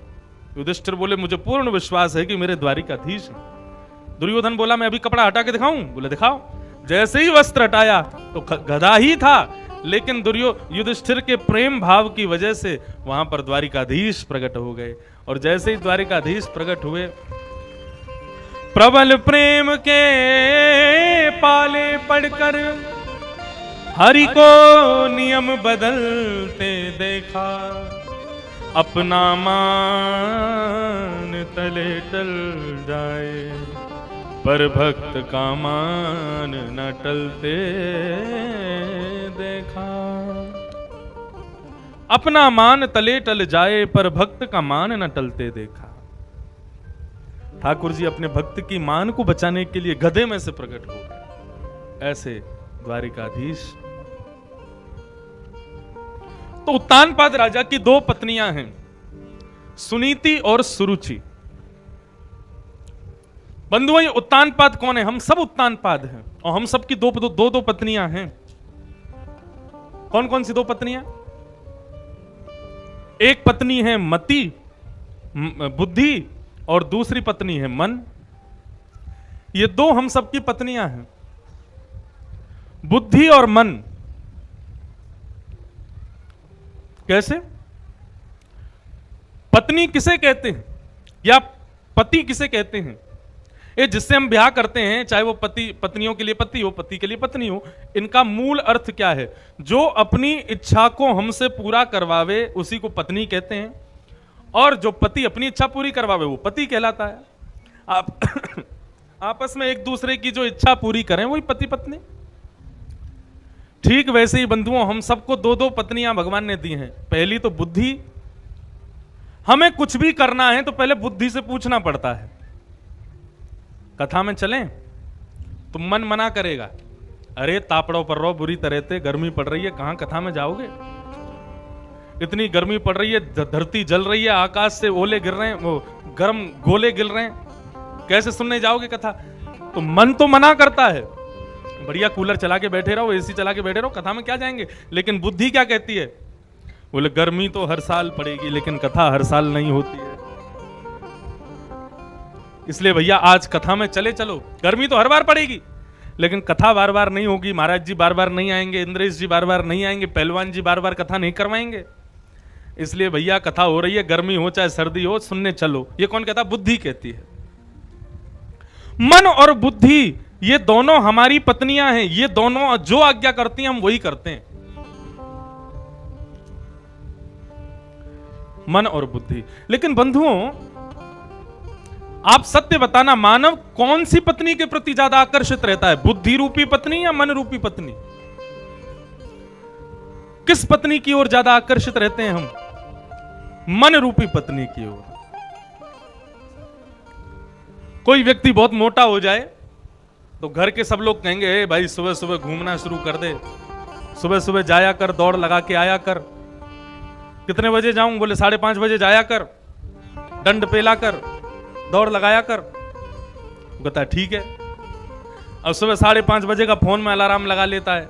युधिष्ठिर बोले मुझे पूर्ण विश्वास है कि मेरे द्वारिकाधीश है। दुर्योधन बोला मैं अभी कपड़ा हटा के दिखाऊं? बोले दिखाओ। जैसे ही वस्त्र हटाया तो गधा ही था, लेकिन युधिष्ठिर के प्रेम भाव की वजह से वहां पर द्वारिकाधीश प्रकट हो गए। और जैसे ही द्वारिकाधीश प्रकट हुए, प्रबल प्रेम के पाले पड़कर हरि को नियम बदलते देखा, अपना मान तले टल जाए पर भक्त का मान न टलते देखा। अपना मान तले टल जाए पर भक्त का मान न टलते देखा। ठाकुर जी अपने भक्त की मान को बचाने के लिए गधे में से प्रकट हो गए। ऐसे द्वारिकाधीश। तो उत्तानपाद राजा की दो पत्नियां हैं, सुनीति और सुरुचि। बंधुओं ये उत्तानपाद कौन है? हम सब उत्तानपाद हैं और हम सब की दो पत्नियां हैं। कौन कौन सी दो पत्नियां? एक पत्नी है मति, बुद्धि, और दूसरी पत्नी है मन। ये दो हम सब की पत्नियां हैं, बुद्धि और मन। कैसे? पत्नी किसे कहते हैं या पति किसे कहते हैं? ये जिससे हम ब्याह करते हैं, चाहे वो पत्नियों के लिए पति हो, पति के लिए पत्नी हो, इनका मूल अर्थ क्या है? जो अपनी इच्छा को हमसे पूरा करवावे उसी को पत्नी कहते हैं, और जो पति अपनी इच्छा पूरी करवावे वो पति कहलाता है। आप आपस में एक दूसरे की जो इच्छा पूरी करें वही पति पत्नी। ठीक वैसे ही बंधुओं हम सबको दो दो पत्नियां भगवान ने दी हैं। पहली तो बुद्धि। हमें कुछ भी करना है तो पहले बुद्धि से पूछना पड़ता है। कथा में चलें तो मन मना करेगा, अरे तापड़ों पर रहो, बुरी तरह से गर्मी पड़ रही है, कहां कथा में जाओगे? इतनी गर्मी पड़ रही है, धरती जल रही है, आकाश से ओले गिर रहे हैं, वो गर्म गोले गिर रहे हैं, कैसे सुनने जाओगे कथा? तो मन तो मना करता है, बढ़िया कूलर चला के बैठे रहो, एसी चला के बैठे रहो, कथा में क्या जाएंगे? लेकिन बुद्धि क्या कहती है? बोले गर्मी तो हर साल पड़ेगी लेकिन कथा हर साल नहीं होती है, इसलिए भैया आज कथा में चलो। गर्मी तो हर बार पड़ेगी लेकिन कथा बार बार नहीं होगी, महाराज जी बार बार नहीं आएंगे, इंद्रेश जी बार बार नहीं आएंगे, पहलवान जी बार बार कथा नहीं करवाएंगे, इसलिए भैया कथा हो रही है, गर्मी हो चाहे सर्दी हो, सुनने चलो। ये कौन कहता? बुद्धि कहती है। मन और बुद्धि ये दोनों हमारी पत्नियां हैं, ये दोनों जो आज्ञा करती हैं हम वही करते हैं। मन और बुद्धि। लेकिन बंधुओं आप सत्य बताना, मानव कौन सी पत्नी के प्रति ज्यादा आकर्षित रहता है, बुद्धि रूपी पत्नी या मन रूपी पत्नी? किस पत्नी की ओर ज्यादा आकर्षित रहते हैं हम? मन रूपी पत्नी की ओर। कोई व्यक्ति बहुत मोटा हो जाए तो घर के सब लोग कहेंगे, ए भाई सुबह सुबह घूमना शुरू कर दे, सुबह सुबह जाया कर, दौड़ लगा के आया कर। कितने बजे जाऊं? बोले 5:30 बजे जाया कर, दंड पेला कर, दौड़ लगाया कर। कहता है ठीक है। अब सुबह 5:30 बजे का फोन में अलार्म लगा लेता है,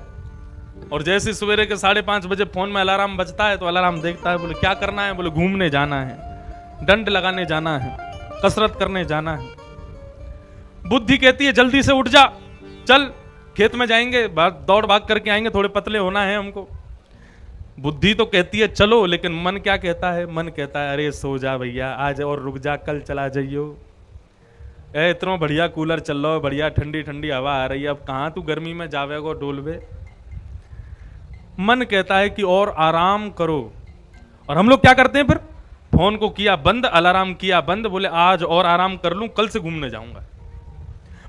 और जैसे सवेरे के 5:30 बजे फोन में अलार्म बजता है तो अलार्म देखता है, बोले क्या करना है? बोले घूमने जाना है, दंड लगाने जाना है, कसरत करने जाना है। बुद्धि कहती है जल्दी से उठ जा, चल खेत में जाएंगे, दौड़ भाग करके आएंगे, थोड़े पतले होना है हमको। बुद्धि तो कहती है चलो, लेकिन मन क्या कहता है? मन कहता है अरे सो जा भैया, आज और रुक जा, कल चला जाइयो। ए इतना बढ़िया कूलर चल रहा है, बढ़िया ठंडी ठंडी हवा आ रही है, अब कहाँ तू गर्मी में जावेगो डोलवे। मन कहता है कि और आराम करो, और हम लोग क्या करते हैं फिर? फोन को किया बंद, अलार्म किया बंद, बोले आज और आराम कर लूं, कल से घूमने जाऊंगा।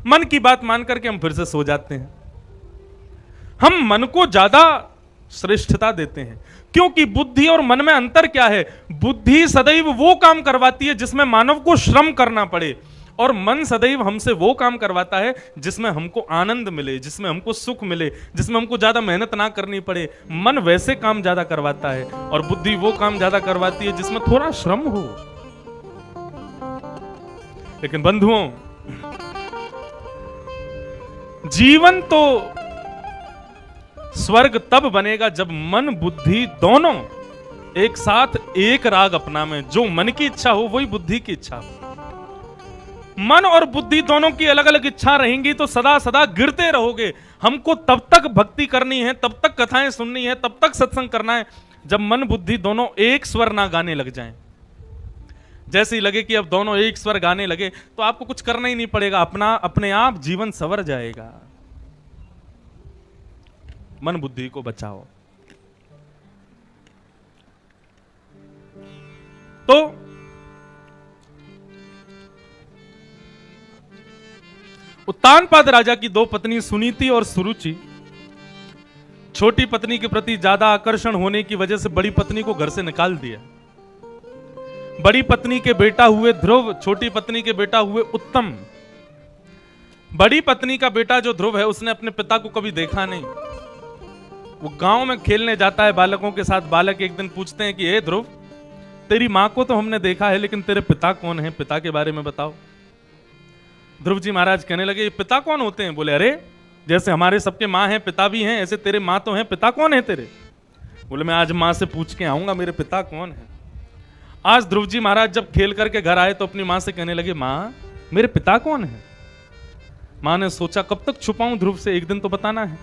मन की बात मान करके हम फिर से सो जाते हैं। हम मन को ज्यादा श्रेष्ठता देते हैं, क्योंकि बुद्धि और मन में अंतर क्या है? बुद्धि सदैव वो काम करवाती है जिसमें मानव को श्रम करना पड़े, और मन सदैव हमसे वो काम करवाता है जिसमें हमको आनंद मिले, जिसमें हमको सुख मिले, जिसमें हमको ज्यादा मेहनत ना करनी पड़े। मन वैसे काम ज्यादा करवाता है, और बुद्धि वो काम ज्यादा करवाती है जिसमें थोड़ा श्रम हो। लेकिन बंधुओं, जीवन तो स्वर्ग तब बनेगा जब मन बुद्धि दोनों एक साथ एक राग अपना में, जो मन की इच्छा हो वही बुद्धि की इच्छा हो। मन और बुद्धि दोनों की अलग अलग इच्छा रहेंगी तो सदा सदा गिरते रहोगे। हमको तब तक भक्ति करनी है, तब तक कथाएं सुननी है, तब तक सत्संग करना है जब मन बुद्धि दोनों एक स्वर ना गाने लग जाएं। जैसे ही लगे कि अब दोनों एक स्वर गाने लगे तो आपको कुछ करना ही नहीं पड़ेगा, अपने आप जीवन संवर जाएगा। मन बुद्धि को बचाओ। तो उत्तानपाद राजा की 2 पत्नी सुनीति और सुरुचि, छोटी पत्नी के प्रति ज्यादा आकर्षण होने की वजह से बड़ी पत्नी को घर से निकाल दिया। बड़ी पत्नी के बेटा हुए ध्रुव, छोटी पत्नी के बेटा हुए उत्तम। बड़ी पत्नी का बेटा जो ध्रुव है उसने अपने पिता को कभी देखा नहीं। वो गांव में खेलने जाता है बालकों के साथ। बालक एक दिन पूछते हैं कि हे ध्रुव, तेरी मां को तो हमने देखा है, लेकिन तेरे पिता कौन है? पिता के बारे में बताओ। ध्रुव जी महाराज कहने लगे, पिता कौन होते हैं? बोले अरे जैसे हमारे सबके माँ हैं, पिता भी हैं, ऐसे तेरे माँ तो हैं, पिता कौन है तेरे? बोले मैं आज माँ से पूछ के आऊंगा मेरे पिता कौन है। आज ध्रुव जी महाराज जब खेल करके घर आए तो अपनी माँ से कहने लगे, माँ मेरे पिता कौन है? माँ ने सोचा कब तक छुपाऊं ध्रुव से, एक दिन तो बताना है।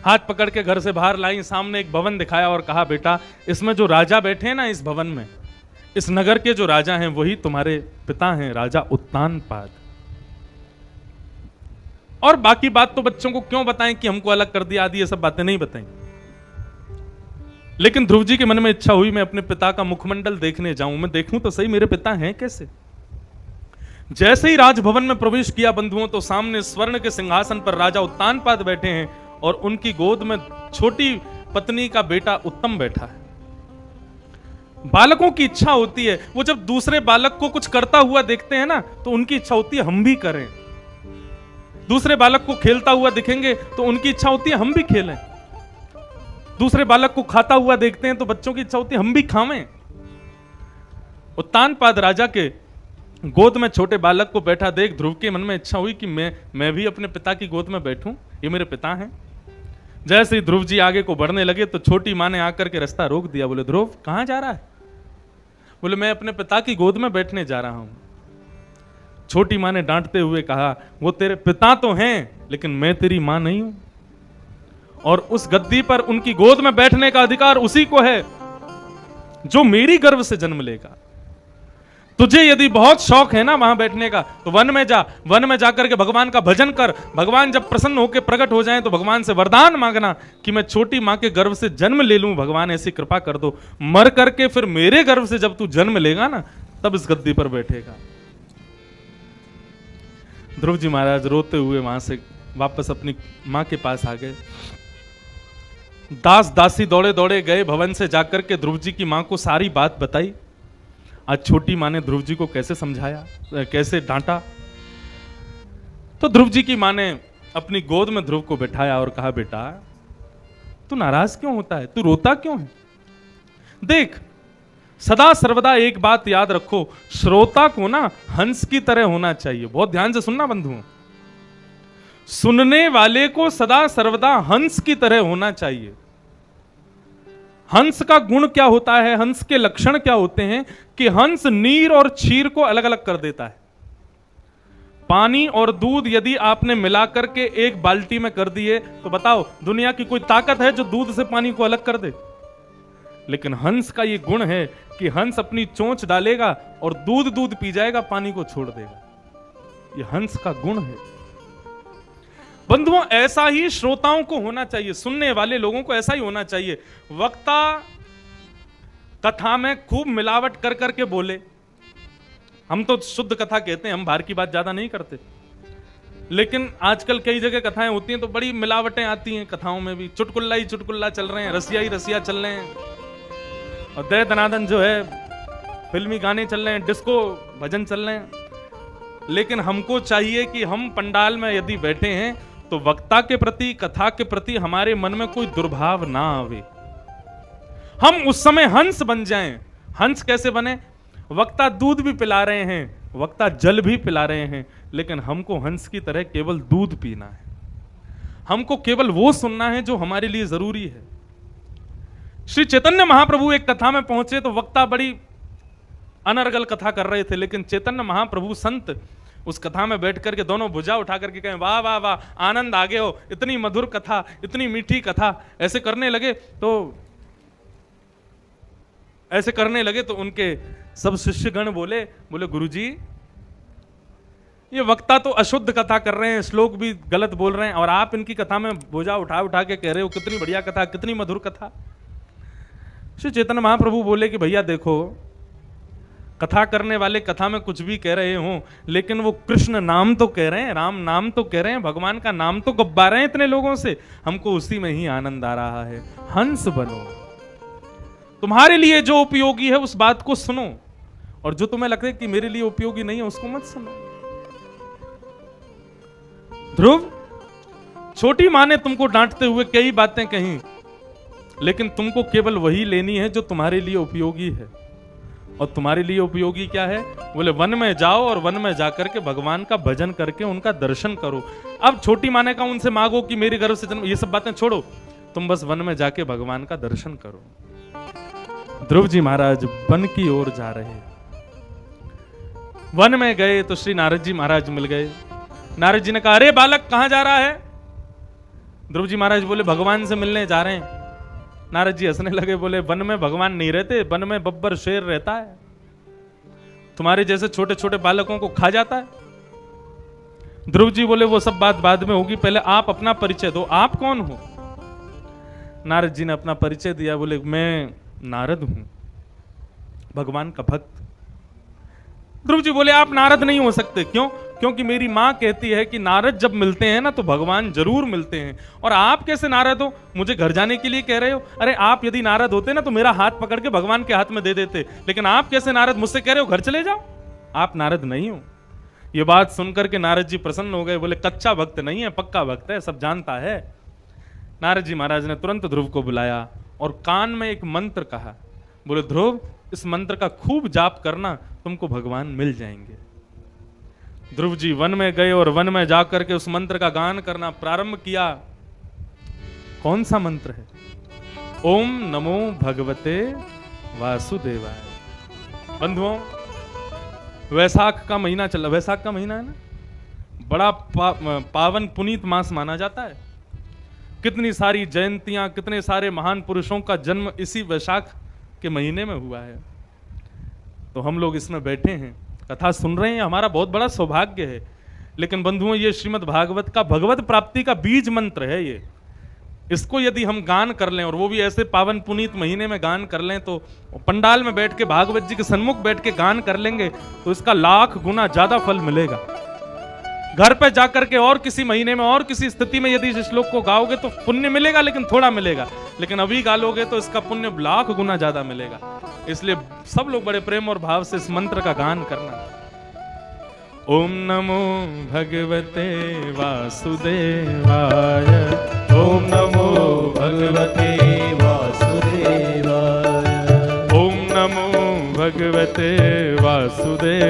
हाथ पकड़ के घर से बाहर लाई, सामने एक भवन दिखाया और कहा, बेटा इसमें जो राजा बैठे हैं ना, इस भवन में, इस नगर के जो राजा हैं वही तुम्हारे पिता हैं, राजा उत्तानपाद। और बाकी बात तो बच्चों को क्यों बताएं कि हमको अलग कर दिया, आदि ये सब बातें नहीं बताएं। लेकिन ध्रुव जी के मन में इच्छा हुई मैं अपने पिता का मुखमंडल देखने जाऊं, मैं देखूं तो सही मेरे पिता हैं कैसे। जैसे ही राजभवन में प्रवेश किया बंधुओं, तो सामने स्वर्ण के सिंहासन पर राजा उत्तानपाद बैठे हैं और उनकी गोद में छोटी पत्नी का बेटा उत्तम बैठा है। बालकों की इच्छा होती है, वो जब दूसरे बालक को कुछ करता हुआ देखते हैं ना, तो उनकी इच्छा होती है हम भी करें। दूसरे बालक को खेलता हुआ दिखेंगे तो उनकी इच्छा होती है हम भी खेलें। दूसरे बालक को खाता हुआ देखते हैं तो बच्चों की इच्छा होती है हम भी खावें। उत्तानपाद राजा के गोद में छोटे बालक को बैठा देख ध्रुव के मन में इच्छा हुई कि मैं भी अपने पिता की गोद में बैठूं, ये मेरे पिता हैं। जैसे ही ध्रुव जी आगे को बढ़ने लगे तो छोटी माँ ने आकर के रास्ता रोक दिया। बोले ध्रुव कहां जा रहा है? बोले मैं अपने पिता की गोद में बैठने जा रहा हूं। छोटी माँ ने डांटते हुए कहा, वो तेरे पिता तो हैं लेकिन मैं तेरी मां नहीं हूं, और उस गद्दी पर उनकी गोद में बैठने का अधिकार उसी को है जो मेरी गर्भ से जन्म लेगा। तुझे यदि बहुत शौक है ना वहां बैठने का, तो वन में जा, वन में जाकर के भगवान का भजन कर। भगवान जब प्रसन्न होकर प्रकट हो जाएं तो भगवान से वरदान मांगना कि मैं छोटी मां के गर्भ से जन्म ले लूं, भगवान ऐसी कृपा कर दो। मर करके फिर मेरे गर्भ से जब तू जन्म लेगा ना, तब इस गद्दी पर बैठेगा। ध्रुव जी महाराज रोते हुए वहां से वापस अपनी मां के पास आ गए। दास दासी दौड़े दौड़े गए भवन से जाकर के ध्रुव जी की मां को सारी बात बताई। आज छोटी मां ने ध्रुव जी को कैसे समझाया, कैसे डांटा। तो ध्रुव जी की मां ने अपनी गोद में ध्रुव को बिठाया और कहा, बेटा तू नाराज क्यों होता है, तू रोता क्यों है? देख, सदा सर्वदा एक बात याद रखो, श्रोता को ना हंस की तरह होना चाहिए। बहुत ध्यान से सुनना बंधुओं, सुनने वाले को सदा सर्वदा हंस की तरह होना चाहिए। हंस का गुण क्या होता है, हंस के लक्षण क्या होते हैं कि हंस नीर और क्षीर को अलग अलग कर देता है। पानी और दूध यदि आपने मिलाकर के एक बाल्टी में कर दिए तो बताओ दुनिया की कोई ताकत है जो दूध से पानी को अलग कर दे? लेकिन हंस का यह गुण है कि हंस अपनी चोंच डालेगा और दूध दूध पी जाएगा, पानी को छोड़ देगा। यह हंस का गुण है। बंधुओं, ऐसा ही श्रोताओं को होना चाहिए, सुनने वाले लोगों को ऐसा ही होना चाहिए। वक्ता कथा में खूब मिलावट कर करके बोले। हम तो शुद्ध कथा कहते हैं, हम बाहर की बात ज्यादा नहीं करते। लेकिन आजकल कई जगह कथाएं होती हैं तो बड़ी मिलावटें आती हैं कथाओं में भी। चुटकुल्ला ही चुटकुल्ला चल रहे हैं, रसिया ही रसिया चल रहे हैं, और दे दनादन जो है फिल्मी गाने चल रहे हैं, डिस्को भजन चल रहे हैं। लेकिन हमको चाहिए कि हम पंडाल में यदि बैठे हैं तो वक्ता के प्रति, कथा के प्रति हमारे मन में कोई दुर्भाव ना आवे। हम उस समय हंस बन जाएं। हंस कैसे बने? वक्ता दूध भी पिला रहे हैं, वक्ता जल भी पिला रहे हैं, लेकिन हमको हंस की तरह केवल दूध पीना है। हमको केवल वो सुनना है जो हमारे लिए जरूरी है। श्री चैतन्य महाप्रभु एक कथा में पहुंचे तो वक्ता बड़ी अनर्गल कथा कर रहे थे, लेकिन चैतन्य महाप्रभु संत उस कथा में बैठ करके दोनों भुजा उठा करके कहें, वाह वाह वाह, आनंद आ गए हो, इतनी मधुर कथा, इतनी मीठी कथा। ऐसे करने लगे तो उनके सब शिष्यगण बोले गुरुजी, ये वक्ता तो अशुद्ध कथा कर रहे हैं, श्लोक भी गलत बोल रहे हैं, और आप इनकी कथा में भुजा उठा उठा के कह रहे हो कितनी बढ़िया कथा, कितनी मधुर कथा। श्री चैतन्य महाप्रभु बोले कि भैया देखो, कथा करने वाले कथा में कुछ भी कह रहे हो, लेकिन वो कृष्ण नाम तो कह रहे हैं, राम नाम तो कह रहे हैं, भगवान का नाम तो गब्बा रहे हैं इतने लोगों से, हमको उसी में ही आनंद आ रहा है। हंस बनो, तुम्हारे लिए जो उपयोगी है उस बात को सुनो, और जो तुम्हें लगता है कि मेरे लिए उपयोगी नहीं है उसको मत सुनो। ध्रुव, छोटी मां ने तुमको डांटते हुए कई बातें कही, लेकिन तुमको केवल वही लेनी है जो तुम्हारे लिए उपयोगी है। और तुम्हारे लिए उपयोगी क्या है? बोले वन में जाओ और वन में जाकर के भगवान का भजन करके उनका दर्शन करो। अब छोटी मां ने कहा उनसे मांगो कि मेरे गर्भ से जन्म, ये सब बातें छोड़ो, तुम बस वन में जाके भगवान का दर्शन करो। ध्रुव जी महाराज वन की ओर जा रहे, वन में गए तो श्री नारद जी महाराज मिल गए। नारद जी ने कहा, अरे बालक कहां जा रहा है? ध्रुव जी महाराज बोले, भगवान से मिलने जा रहे हैं। नारद जी हंसने लगे, बोले वन में भगवान नहीं रहते, वन में बब्बर शेर रहता है, तुम्हारे जैसे छोटे छोटे बालकों को खा जाता है। ध्रुव जी बोले, वो सब बात बाद में होगी, पहले आप अपना परिचय दो, आप कौन हो? नारद जी ने अपना परिचय दिया, बोले मैं नारद हूं, भगवान का भक्त। ध्रुव जी बोले, आप नारद नहीं हो सकते। क्यों? क्योंकि मेरी मां कहती है कि नारद जब मिलते हैं ना तो भगवान जरूर मिलते हैं। और आप कैसे नारद हो? मुझे घर जाने के लिए कह रहे हो? अरे आप यदि नारद होते ना तो मेरा हाथ पकड़ के भगवान के हाथ में दे देते, लेकिन आप कैसे नारद? मुझसे कह रहे हो घर चले जाओ, आप नारद नहीं हो। ये बात सुनकर के नारद जी प्रसन्न हो गए, बोले कच्चा भक्त नहीं है, पक्का भक्त है, सब जानता है। नारद जी महाराज ने तुरंत ध्रुव को बुलाया और कान में एक मंत्र कहा, बोले ध्रुव इस मंत्र का खूब जाप करना, तुमको भगवान मिल जाएंगे। ध्रुव जी वन में गए और वन में जाकर के उस मंत्र का गान करना प्रारंभ किया। कौन सा मंत्र है? ओम नमो भगवते वासुदेवाय। बंधुओं, वैसाख का महीना चल रहा, वैसाख का महीना है ना, बड़ा पावन पुनीत मास माना जाता है। कितनी सारी जयंतियां, कितने सारे महान पुरुषों का जन्म इसी वैशाख के महीने में हुआ है। तो हम लोग इसमें बैठे हैं, कथा सुन रहे हैं, हमारा बहुत बड़ा सौभाग्य है। लेकिन बंधुओं, ये श्रीमद् भागवत का भगवत प्राप्ति का बीज मंत्र है। ये इसको यदि हम गान कर लें, और वो भी ऐसे पावन पुनीत महीने में गान कर लें, तो पंडाल में बैठ के भागवत जी के सन्मुख बैठ के गान कर लेंगे तो इसका लाख गुना ज्यादा फल मिलेगा। घर पे जाकर के और किसी महीने में और किसी स्थिति में यदि इस श्लोक को गाओगे तो पुण्य मिलेगा, लेकिन थोड़ा मिलेगा। लेकिन अभी गा लोगे तो इसका पुण्य लाख गुना ज्यादा मिलेगा। इसलिए सब लोग बड़े प्रेम और भाव से इस मंत्र का गान करना। ओम नमो भगवते वासुदेवाय। ओम नमो भगवते वासुदेवाय। ओम नमो भगवते वासुदेव।